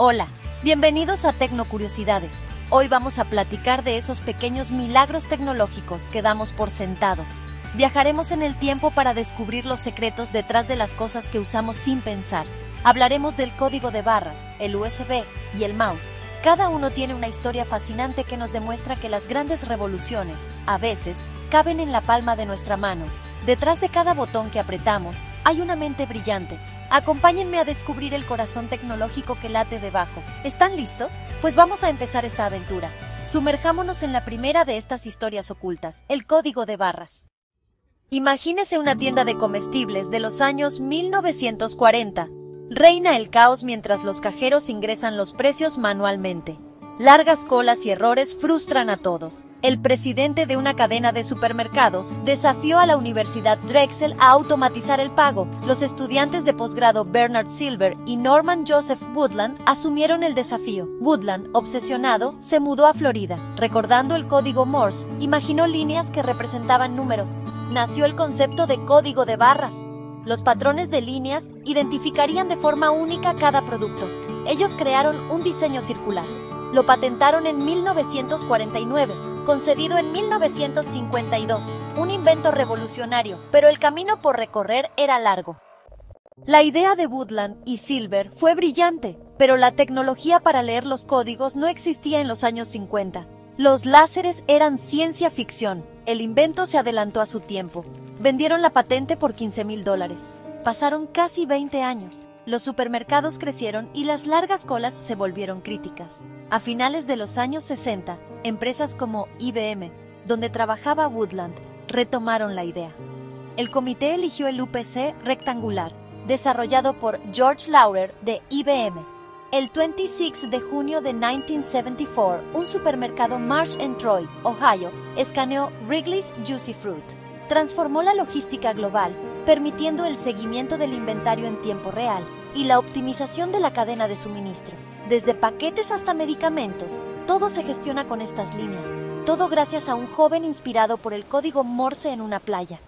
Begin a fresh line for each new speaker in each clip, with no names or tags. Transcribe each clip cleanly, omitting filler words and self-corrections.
Hola, bienvenidos a Tecnocuriosidades. Hoy vamos a platicar de esos pequeños milagros tecnológicos que damos por sentados. Viajaremos en el tiempo para descubrir los secretos detrás de las cosas que usamos sin pensar. Hablaremos del código de barras, el USB y el mouse. Cada uno tiene una historia fascinante que nos demuestra que las grandes revoluciones, a veces, caben en la palma de nuestra mano. Detrás de cada botón que apretamos, hay una mente brillante. Acompáñenme a descubrir el corazón tecnológico que late debajo. ¿Están listos? Pues vamos a empezar esta aventura. Sumerjámonos en la primera de estas historias ocultas, el código de barras. Imagínese una tienda de comestibles de los años 1940. Reina el caos mientras los cajeros ingresan los precios manualmente. Largas colas y errores frustran a todos. El presidente de una cadena de supermercados desafió a la Universidad Drexel a automatizar el pago. Los estudiantes de posgrado Bernard Silver y Norman Joseph Woodland asumieron el desafío. Woodland, obsesionado, se mudó a Florida. Recordando el código Morse, imaginó líneas que representaban números. Nació el concepto de código de barras. Los patrones de líneas identificarían de forma única cada producto. Ellos crearon un diseño circular. Lo patentaron en 1949, concedido en 1952, un invento revolucionario, pero el camino por recorrer era largo. La idea de Woodland y Silver fue brillante, pero la tecnología para leer los códigos no existía en los años 50. Los láseres eran ciencia ficción. El invento se adelantó a su tiempo. Vendieron la patente por $15,000. Pasaron casi 20 años. Los supermercados crecieron y las largas colas se volvieron críticas. A finales de los años 60, empresas como IBM, donde trabajaba Woodland, retomaron la idea. El comité eligió el UPC rectangular, desarrollado por George Laurer de IBM. El 26 de junio de 1974, un supermercado Marsh & Troy, Ohio, escaneó Wrigley's Juicy Fruit. Transformó la logística global, permitiendo el seguimiento del inventario en tiempo real y la optimización de la cadena de suministro. Desde paquetes hasta medicamentos, todo se gestiona con estas líneas. Todo gracias a un joven inspirado por el código Morse en una playa.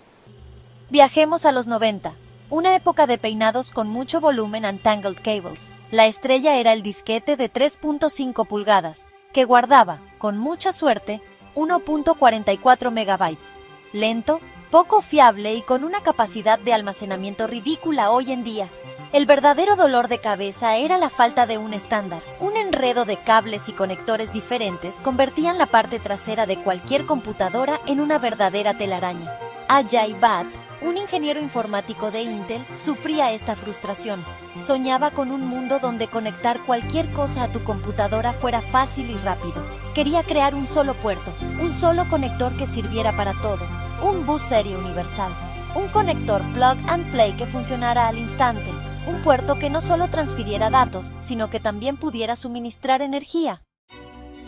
Viajemos a los 90, una época de peinados con mucho volumen and tangled cables. La estrella era el disquete de 3.5 pulgadas, que guardaba, con mucha suerte, 1.44 megabytes. Lento, poco fiable y con una capacidad de almacenamiento ridícula hoy en día. El verdadero dolor de cabeza era la falta de un estándar. Un enredo de cables y conectores diferentes convertían la parte trasera de cualquier computadora en una verdadera telaraña. Ajay Bhatt, un ingeniero informático de Intel, sufría esta frustración. Soñaba con un mundo donde conectar cualquier cosa a tu computadora fuera fácil y rápido. Quería crear un solo puerto, un solo conector que sirviera para todo. Un bus serie universal, un conector plug and play que funcionara al instante, un puerto que no solo transfiriera datos, sino que también pudiera suministrar energía.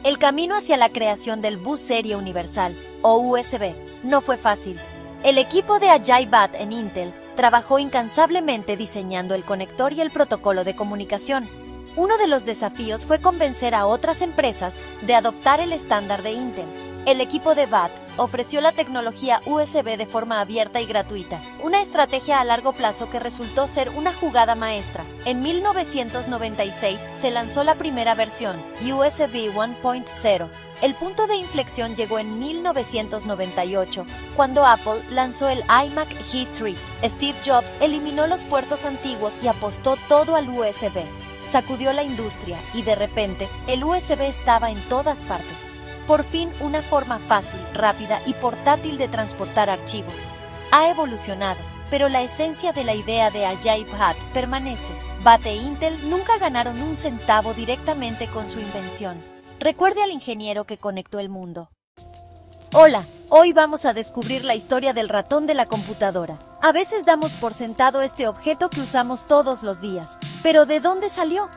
El camino hacia la creación del bus serie universal, o USB, no fue fácil. El equipo de Ajay Bhatt en Intel trabajó incansablemente diseñando el conector y el protocolo de comunicación. Uno de los desafíos fue convencer a otras empresas de adoptar el estándar de Intel. El equipo de Bhatt ofreció la tecnología USB de forma abierta y gratuita, una estrategia a largo plazo que resultó ser una jugada maestra. En 1996 se lanzó la primera versión, USB 1.0. El punto de inflexión llegó en 1998, cuando Apple lanzó el iMac G3. Steve Jobs eliminó los puertos antiguos y apostó todo al USB. Sacudió la industria y de repente el USB estaba en todas partes. Por fin, una forma fácil, rápida y portátil de transportar archivos. Ha evolucionado, pero la esencia de la idea de Ajay Bhatt permanece. Bhatt e Intel nunca ganaron un centavo directamente con su invención. Recuerde al ingeniero que conectó el mundo. Hola, hoy vamos a descubrir la historia del ratón de la computadora. A veces damos por sentado este objeto que usamos todos los días, pero ¿de dónde salió?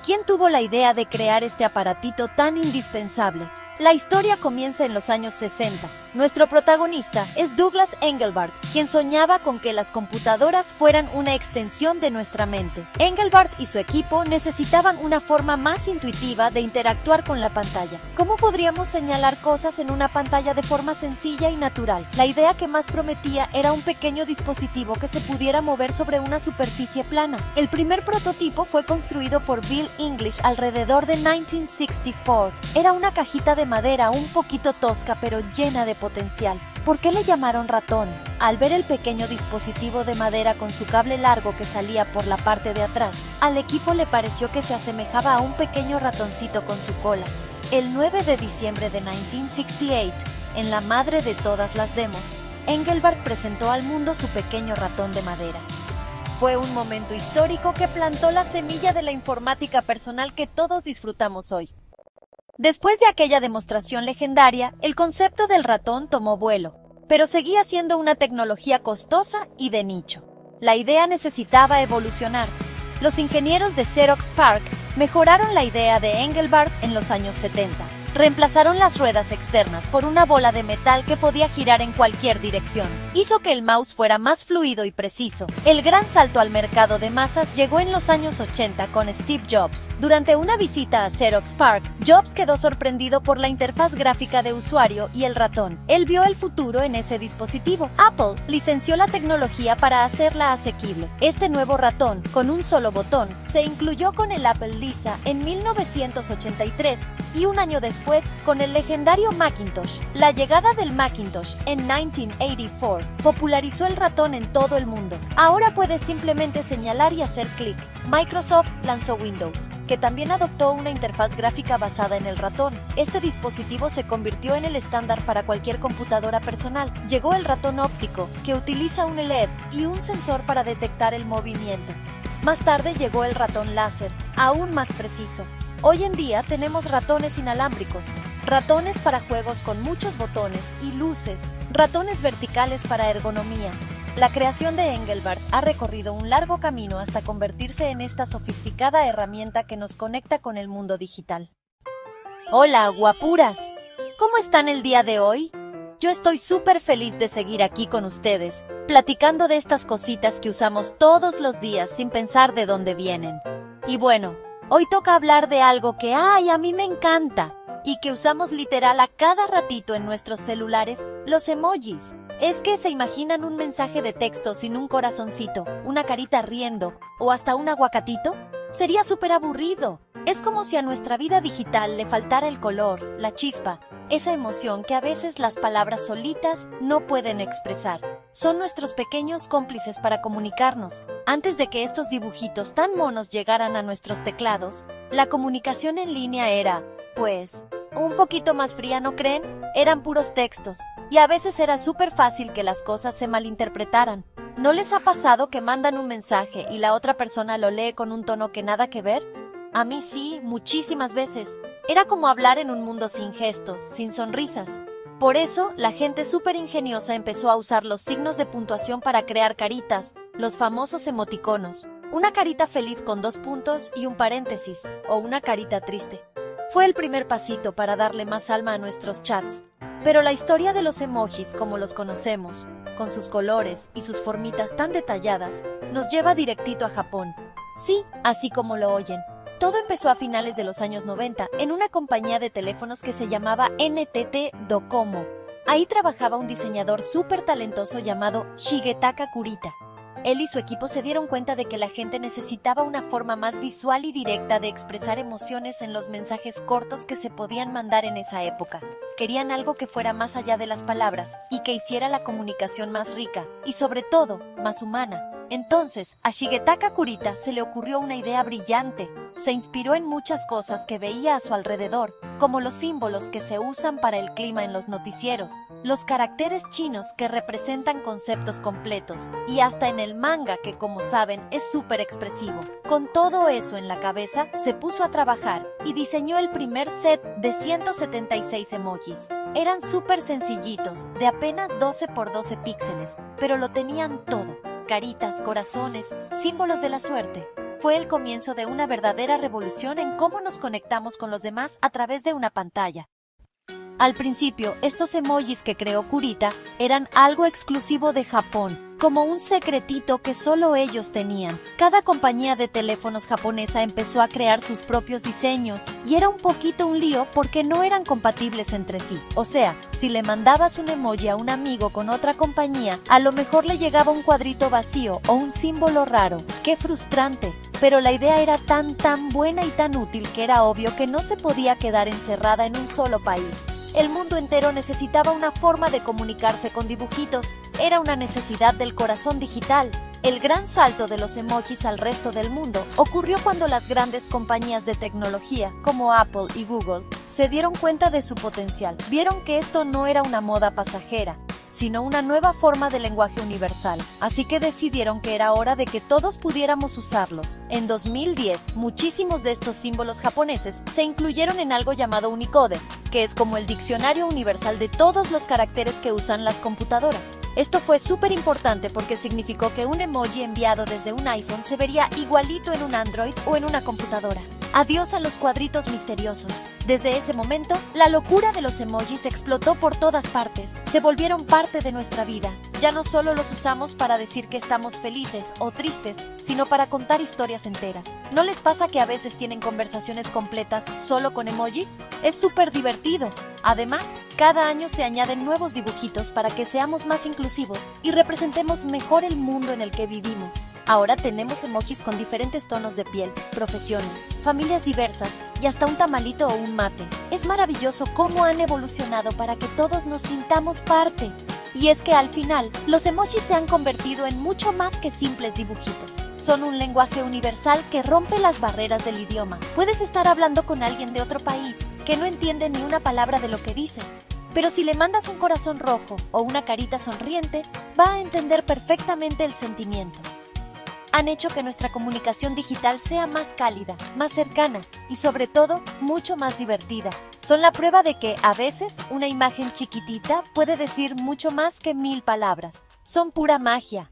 ¿Quién tuvo la idea de crear este aparatito tan indispensable? La historia comienza en los años 60. Nuestro protagonista es Douglas Engelbart, quien soñaba con que las computadoras fueran una extensión de nuestra mente. Engelbart y su equipo necesitaban una forma más intuitiva de interactuar con la pantalla. ¿Cómo podríamos señalar cosas en una pantalla de forma sencilla y natural? La idea que más prometía era un pequeño dispositivo que se pudiera mover sobre una superficie plana. El primer prototipo fue construido por Bill English alrededor de 1964. Era una cajita de madera un poquito tosca pero llena de potencial. ¿Por qué le llamaron ratón? Al ver el pequeño dispositivo de madera con su cable largo que salía por la parte de atrás, al equipo le pareció que se asemejaba a un pequeño ratoncito con su cola. El 9 de diciembre de 1968, en la madre de todas las demos, Engelbart presentó al mundo su pequeño ratón de madera. Fue un momento histórico que plantó la semilla de la informática personal que todos disfrutamos hoy. Después de aquella demostración legendaria, el concepto del ratón tomó vuelo, pero seguía siendo una tecnología costosa y de nicho. La idea necesitaba evolucionar. Los ingenieros de Xerox PARC mejoraron la idea de Engelbart en los años 70. Reemplazaron las ruedas externas por una bola de metal que podía girar en cualquier dirección. Hizo que el mouse fuera más fluido y preciso. El gran salto al mercado de masas llegó en los años 80 con Steve Jobs. Durante una visita a Xerox PARC, Jobs quedó sorprendido por la interfaz gráfica de usuario y el ratón. Él vio el futuro en ese dispositivo. Apple licenció la tecnología para hacerla asequible. Este nuevo ratón, con un solo botón, se incluyó con el Apple Lisa en 1983 y un año después con el legendario Macintosh. La llegada del Macintosh en 1984 popularizó el ratón en todo el mundo. Ahora puedes simplemente señalar y hacer clic. Microsoft lanzó Windows, que también adoptó una interfaz gráfica basada en el ratón. Este dispositivo se convirtió en el estándar para cualquier computadora personal. Llegó el ratón óptico, que utiliza un LED y un sensor para detectar el movimiento. Más tarde llegó el ratón láser, aún más preciso. Hoy en día tenemos ratones inalámbricos, ratones para juegos con muchos botones y luces, ratones verticales para ergonomía. La creación de Engelbart ha recorrido un largo camino hasta convertirse en esta sofisticada herramienta que nos conecta con el mundo digital. Hola, guapuras. ¿Cómo están el día de hoy? Yo estoy súper feliz de seguir aquí con ustedes, platicando de estas cositas que usamos todos los días sin pensar de dónde vienen. Y bueno, hoy toca hablar de algo que, a mí me encanta y que usamos literal a cada ratito en nuestros celulares, los emojis. ¿Es que se imaginan un mensaje de texto sin un corazoncito, una carita riendo o hasta un aguacatito? Sería súper aburrido. Es como si a nuestra vida digital le faltara el color, la chispa, esa emoción que a veces las palabras solitas no pueden expresar. Son nuestros pequeños cómplices para comunicarnos. Antes de que estos dibujitos tan monos llegaran a nuestros teclados, la comunicación en línea era, pues, un poquito más fría, ¿no creen? Eran puros textos, y a veces era súper fácil que las cosas se malinterpretaran. ¿No les ha pasado que mandan un mensaje y la otra persona lo lee con un tono que nada que ver? A mí sí, muchísimas veces. Era como hablar en un mundo sin gestos, sin sonrisas. Por eso, la gente súper ingeniosa empezó a usar los signos de puntuación para crear caritas, los famosos emoticonos. Una carita feliz con 2 puntos y un paréntesis, o una carita triste. Fue el primer pasito para darle más alma a nuestros chats. Pero la historia de los emojis, como los conocemos, con sus colores y sus formitas tan detalladas, nos lleva directito a Japón. Sí, así como lo oyen. Todo empezó a finales de los años 90 en una compañía de teléfonos que se llamaba NTT Docomo. Ahí trabajaba un diseñador súper talentoso llamado Shigetaka Kurita. Él y su equipo se dieron cuenta de que la gente necesitaba una forma más visual y directa de expresar emociones en los mensajes cortos que se podían mandar en esa época. Querían algo que fuera más allá de las palabras y que hiciera la comunicación más rica y, sobre todo, más humana. Entonces, a Shigetaka Kurita se le ocurrió una idea brillante. Se inspiró en muchas cosas que veía a su alrededor, como los símbolos que se usan para el clima en los noticieros, los caracteres chinos que representan conceptos completos, y hasta en el manga que, como saben, es súper expresivo. Con todo eso en la cabeza, se puso a trabajar y diseñó el primer set de 176 emojis. Eran súper sencillitos, de apenas 12 por 12 píxeles, pero lo tenían todo. Caritas, corazones, símbolos de la suerte. Fue el comienzo de una verdadera revolución en cómo nos conectamos con los demás a través de una pantalla. Al principio, estos emojis que creó Kurita eran algo exclusivo de Japón, como un secretito que solo ellos tenían. Cada compañía de teléfonos japonesa empezó a crear sus propios diseños y era un poquito un lío porque no eran compatibles entre sí. O sea, si le mandabas un emoji a un amigo con otra compañía, a lo mejor le llegaba un cuadrito vacío o un símbolo raro. ¡Qué frustrante! Pero la idea era tan buena y tan útil que era obvio que no se podía quedar encerrada en un solo país. El mundo entero necesitaba una forma de comunicarse con dibujitos. Era una necesidad del corazón digital. El gran salto de los emojis al resto del mundo ocurrió cuando las grandes compañías de tecnología, como Apple y Google, se dieron cuenta de su potencial. Vieron que esto no era una moda pasajera, sino una nueva forma de lenguaje universal. Así que decidieron que era hora de que todos pudiéramos usarlos. En 2010, muchísimos de estos símbolos japoneses se incluyeron en algo llamado Unicode, que es como el diccionario universal de todos los caracteres que usan las computadoras. Esto fue súper importante porque significó que un emoji enviado desde un iPhone se vería igualito en un Android o en una computadora. Adiós a los cuadritos misteriosos. Desde ese momento, la locura de los emojis explotó por todas partes. Se volvieron parte de nuestra vida. Ya no solo los usamos para decir que estamos felices o tristes, sino para contar historias enteras. ¿No les pasa que a veces tienen conversaciones completas solo con emojis? Es súper divertido. Además, cada año se añaden nuevos dibujitos para que seamos más inclusivos y representemos mejor el mundo en el que vivimos. Ahora tenemos emojis con diferentes tonos de piel, profesiones, familias diversas y hasta un tamalito o un mate. Es maravilloso cómo han evolucionado para que todos nos sintamos parte. Y es que al final, los emojis se han convertido en mucho más que simples dibujitos. Son un lenguaje universal que rompe las barreras del idioma. Puedes estar hablando con alguien de otro país que no entiende ni una palabra de lo que dices, pero si le mandas un corazón rojo o una carita sonriente, va a entender perfectamente el sentimiento. Han hecho que nuestra comunicación digital sea más cálida, más cercana y sobre todo mucho más divertida. Son la prueba de que, a veces, una imagen chiquitita puede decir mucho más que 1000 palabras. Son pura magia.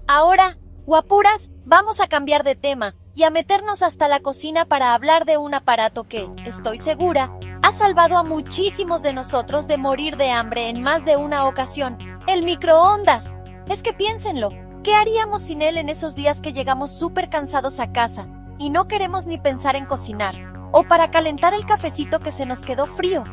Ahora, guapuras, vamos a cambiar de tema y a meternos hasta la cocina para hablar de un aparato que, estoy segura, ha salvado a muchísimos de nosotros de morir de hambre en más de una ocasión: el microondas. Es que piénsenlo. ¿Qué haríamos sin él en esos días que llegamos súper cansados a casa y no queremos ni pensar en cocinar? O para calentar el cafecito que se nos quedó frío.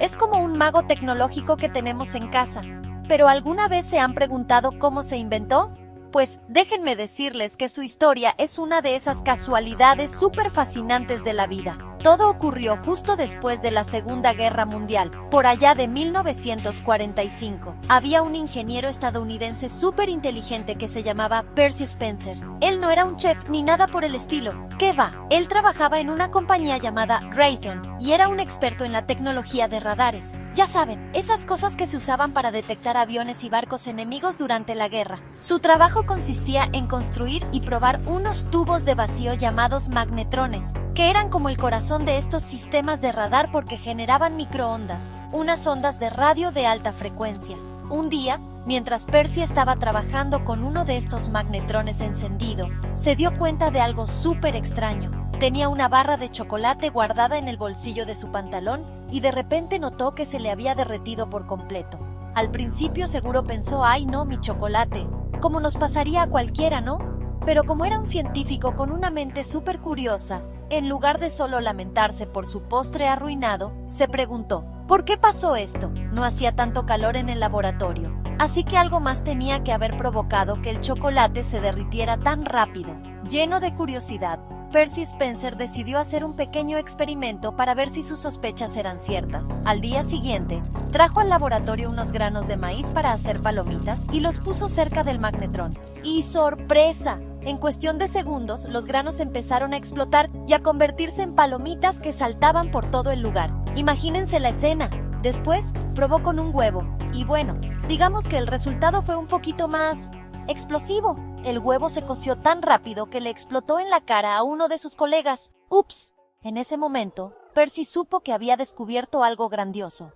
Es como un mago tecnológico que tenemos en casa. ¿Pero alguna vez se han preguntado cómo se inventó? Pues déjenme decirles que su historia es una de esas casualidades súper fascinantes de la vida. Todo ocurrió justo después de la Segunda Guerra Mundial, por allá de 1945. Había un ingeniero estadounidense súper inteligente que se llamaba Percy Spencer. Él no era un chef ni nada por el estilo. ¿Qué va? Él trabajaba en una compañía llamada Raytheon y era un experto en la tecnología de radares. Ya saben, esas cosas que se usaban para detectar aviones y barcos enemigos durante la guerra. Su trabajo consistía en construir y probar unos tubos de vacío llamados magnetrones, que eran como el corazón de estos sistemas de radar porque generaban microondas, unas ondas de radio de alta frecuencia. Un día, mientras Percy estaba trabajando con uno de estos magnetrones encendido, se dio cuenta de algo súper extraño. Tenía una barra de chocolate guardada en el bolsillo de su pantalón y de repente notó que se le había derretido por completo. Al principio seguro pensó: ¡ay no, mi chocolate! Como nos pasaría a cualquiera, ¿no? Pero como era un científico con una mente súper curiosa, en lugar de solo lamentarse por su postre arruinado, se preguntó: ¿por qué pasó esto? No hacía tanto calor en el laboratorio, así que algo más tenía que haber provocado que el chocolate se derritiera tan rápido. Lleno de curiosidad, Percy Spencer decidió hacer un pequeño experimento para ver si sus sospechas eran ciertas. Al día siguiente, trajo al laboratorio unos granos de maíz para hacer palomitas y los puso cerca del magnetrón. ¡Y sorpresa! En cuestión de segundos, los granos empezaron a explotar y a convertirse en palomitas que saltaban por todo el lugar. Imagínense la escena. Después, probó con un huevo. Y bueno, digamos que el resultado fue un poquito más explosivo. El huevo se coció tan rápido que le explotó en la cara a uno de sus colegas. ¡Ups! En ese momento, Percy supo que había descubierto algo grandioso.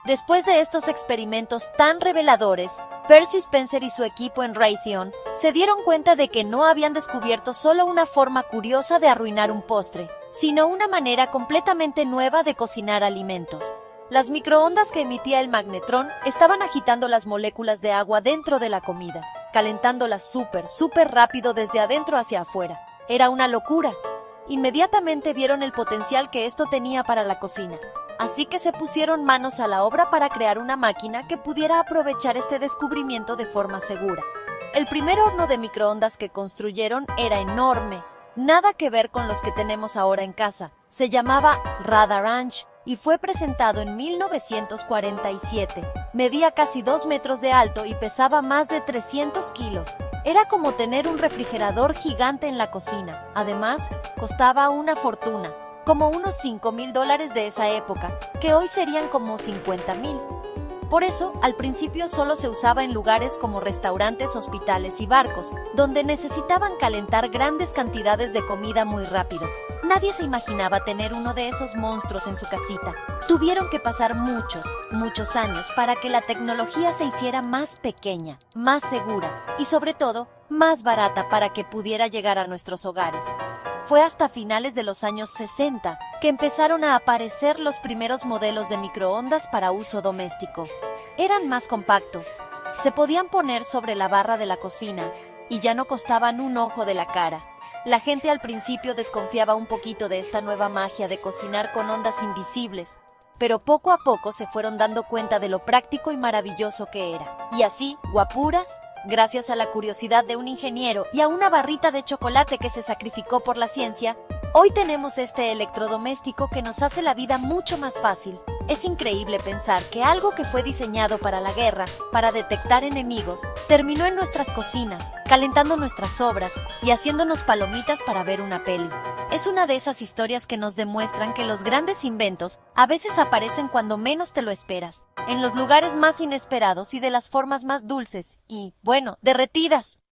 Después de estos experimentos tan reveladores, Percy Spencer y su equipo en Raytheon se dieron cuenta de que no habían descubierto solo una forma curiosa de arruinar un postre, sino una manera completamente nueva de cocinar alimentos. Las microondas que emitía el magnetrón estaban agitando las moléculas de agua dentro de la comida, calentándolas súper rápido desde adentro hacia afuera. Era una locura. Inmediatamente vieron el potencial que esto tenía para la cocina. Así que se pusieron manos a la obra para crear una máquina que pudiera aprovechar este descubrimiento de forma segura. El primer horno de microondas que construyeron era enorme, nada que ver con los que tenemos ahora en casa. Se llamaba Radaranch y fue presentado en 1947. Medía casi 2 metros de alto y pesaba más de 300 kilos. Era como tener un refrigerador gigante en la cocina. Además, costaba una fortuna, como unos $5,000 de esa época, que hoy serían como 50,000. Por eso, al principio solo se usaba en lugares como restaurantes, hospitales y barcos, donde necesitaban calentar grandes cantidades de comida muy rápido. Nadie se imaginaba tener uno de esos monstruos en su casita. Tuvieron que pasar muchos años para que la tecnología se hiciera más pequeña, más segura y sobre todo, más barata para que pudiera llegar a nuestros hogares. Fue hasta finales de los años 60 que empezaron a aparecer los primeros modelos de microondas para uso doméstico. Eran más compactos, se podían poner sobre la barra de la cocina y ya no costaban un ojo de la cara. La gente al principio desconfiaba un poquito de esta nueva magia de cocinar con ondas invisibles, pero poco a poco se fueron dando cuenta de lo práctico y maravilloso que era. Y así, guapuras, gracias a la curiosidad de un ingeniero y a una barrita de chocolate que se sacrificó por la ciencia, hoy tenemos este electrodoméstico que nos hace la vida mucho más fácil. Es increíble pensar que algo que fue diseñado para la guerra, para detectar enemigos, terminó en nuestras cocinas, calentando nuestras sobras y haciéndonos palomitas para ver una peli. Es una de esas historias que nos demuestran que los grandes inventos a veces aparecen cuando menos te lo esperas, en los lugares más inesperados y de las formas más dulces y, bueno, derretidas.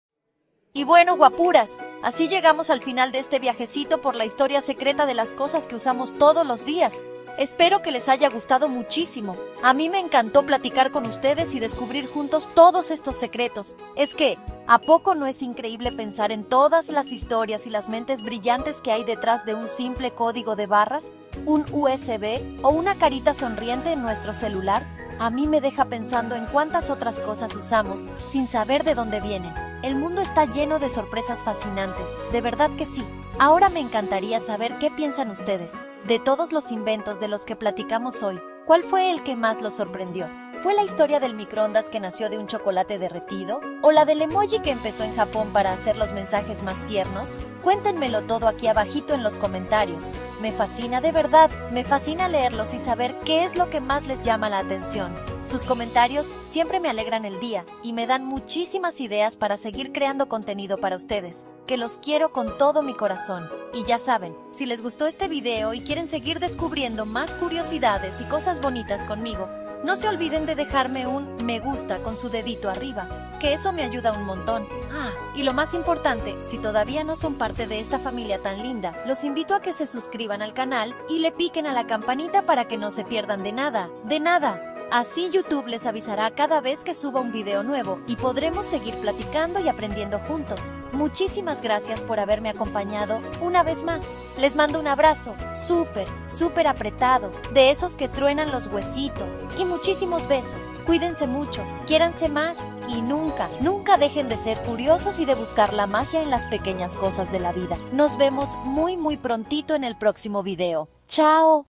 Y bueno, guapuras, así llegamos al final de este viajecito por la historia secreta de las cosas que usamos todos los días. Espero que les haya gustado muchísimo. A mí me encantó platicar con ustedes y descubrir juntos todos estos secretos. Es que, ¿a poco no es increíble pensar en todas las historias y las mentes brillantes que hay detrás de un simple código de barras, un USB o una carita sonriente en nuestro celular? A mí me deja pensando en cuántas otras cosas usamos sin saber de dónde vienen. El mundo está lleno de sorpresas fascinantes, de verdad que sí. Ahora me encantaría saber qué piensan ustedes. De todos los inventos de los que platicamos hoy, ¿cuál fue el que más los sorprendió? ¿Fue la historia del microondas que nació de un chocolate derretido? ¿O la del emoji que empezó en Japón para hacer los mensajes más tiernos? Cuéntenmelo todo aquí abajito en los comentarios. Me fascina, de verdad, me fascina leerlos y saber qué es lo que más les llama la atención. Sus comentarios siempre me alegran el día y me dan muchísimas ideas para seguir creando contenido para ustedes, que los quiero con todo mi corazón. Y ya saben, si les gustó este video y quieren seguir descubriendo más curiosidades y cosas bonitas conmigo, no se olviden de dejarme un me gusta con su dedito arriba, que eso me ayuda un montón. Y lo más importante, si todavía no son parte de esta familia tan linda, los invito a que se suscriban al canal y le piquen a la campanita para que no se pierdan de nada, de nada. Así YouTube les avisará cada vez que suba un video nuevo y podremos seguir platicando y aprendiendo juntos. Muchísimas gracias por haberme acompañado una vez más. Les mando un abrazo súper apretado, de esos que truenan los huesitos, y muchísimos besos. Cuídense mucho, quiéranse más y nunca dejen de ser curiosos y de buscar la magia en las pequeñas cosas de la vida. Nos vemos muy prontito en el próximo video. ¡Chao!